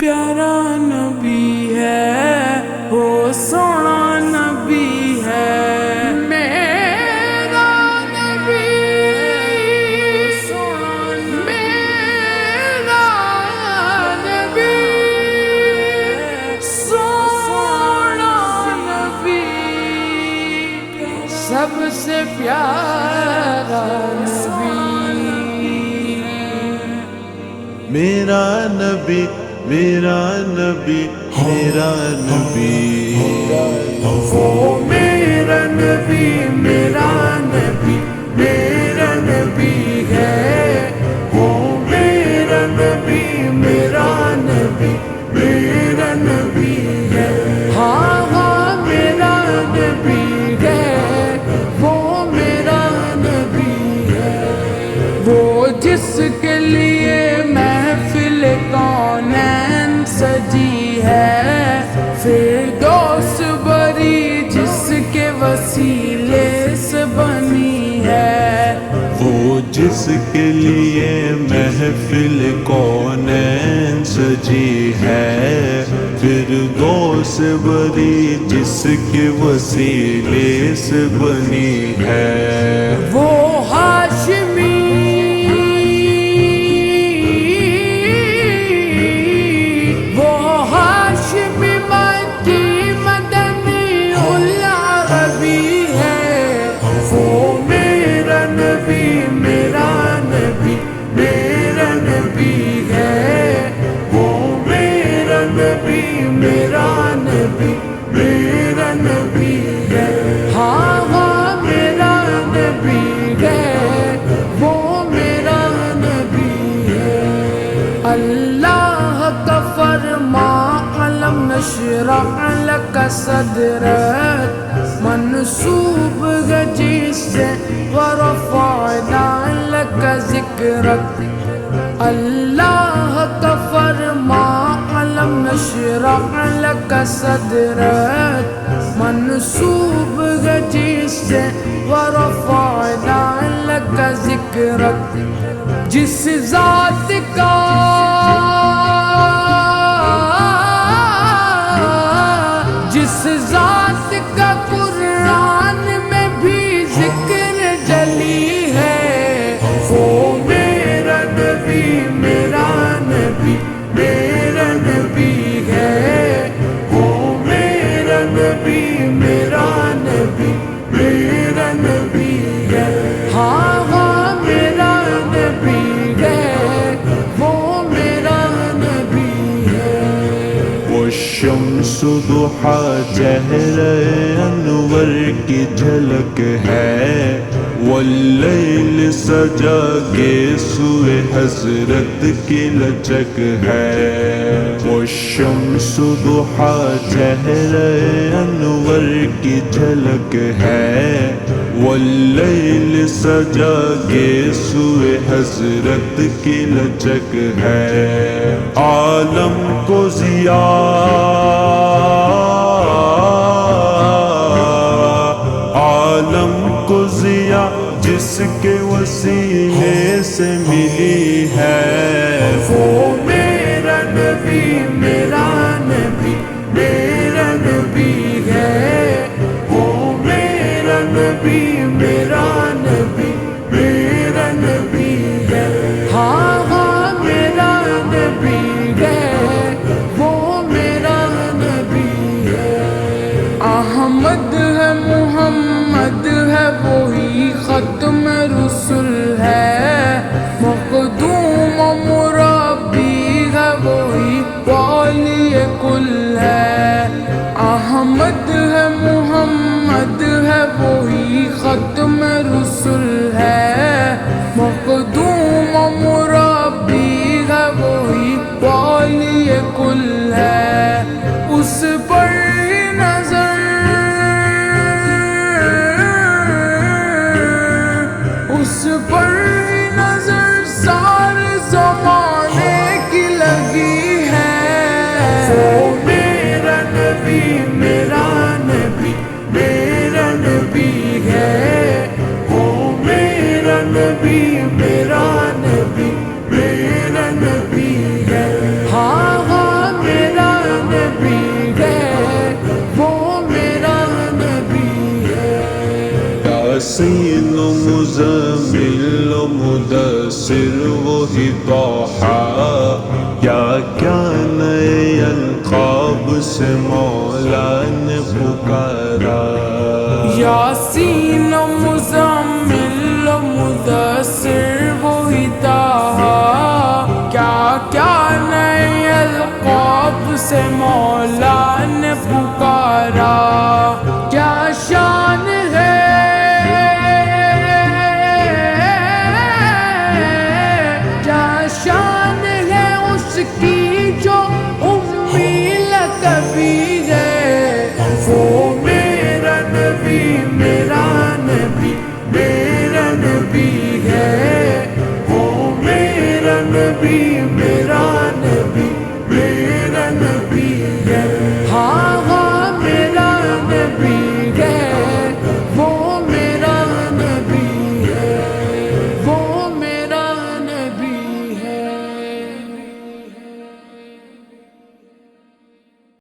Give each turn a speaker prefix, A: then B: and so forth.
A: پیارا نبی ہے وہ سونا نبی ہے میرا نبی سونا میرا نبی سونا نبی سب سے پیارا نبی
B: میرا نبی میرا نبی میرا نبی
A: وہ میرا نبی میرا نبی میرا نبی ہے وہ میرا نبی میرا نبی میرا نبی ہے ہاں ہاں میرا نبی ہے وہ میرا نبی ہے وہ جس کے لیے محفل کونین سجی ہے فردوس بری جس کے وسیلے سے بنی ہے
B: وہ جس کے لیے محفل کونین سجی ہے فردوس بری جس کے وسیلے سے بنی ہے
A: وہ ہاشمی مکی مدنی العربی ہے وہ میرا نبی میرا نبی میرا نبی ہے وہ میرا نبی میرا نبی میرا نبی ہے ہاں ہاں میرا نبی ہے وہ میرا نبی ہے اللہ کا فرما علم نشرح لک صدرک منصوب ہے جس سے ورفعنا لک ذکرک اللہ کا فرما علم نشرح لک صدرک منصوب ہے جس سے ورفعنا لک ذکرک جس ذات کا جس ذات کا قرآن میں بھی ذکر جلی ہے وہ میرا نبی میرا نبی میرا نبی ہے وہ میرا نبی میرا نبی میرا نبی ہے ہاں ہاں میرا نبی ہے وہ میرا نبی ہے
B: وہ شمس ضحیٰ چہر انور کی جھلک ہے واللیل سجا کے سوئے حضرت کی لچک ہے وہ شمس ضحیٰ چہر انور کی جھلک ہے واللیل سجا کے سوئے حضرت کی لچک ہے عالم کو عالم کو ضیا جس کے وسیلے سے ملی ہے
A: وہ میرا نبی میرا نبی میرا نبی ہے وہ میرا نبی میرا نبی میرا نبی ہے ہاں ہاں میرا نبی ہے وہ میرا نبی ہے احمد ہے محمد ہے وہی ختم رسول ہے مخدوم و مربی ہے وہی والی کل ہے احمد ہے محمد ہے وہی ختم رسول ہے مخدوم و مربی ہے وہی والی کل ہے اس پر نظر اس پر نظر سارے زمانے کی لگی ہے وہ میرا نبی میرا نبی میرا نبی ہے وہ میرا نبی میرا نبی میرا نبی ہے ہاں ہاں
B: یاسین و مزمل و مدثر وہی طٰہٰ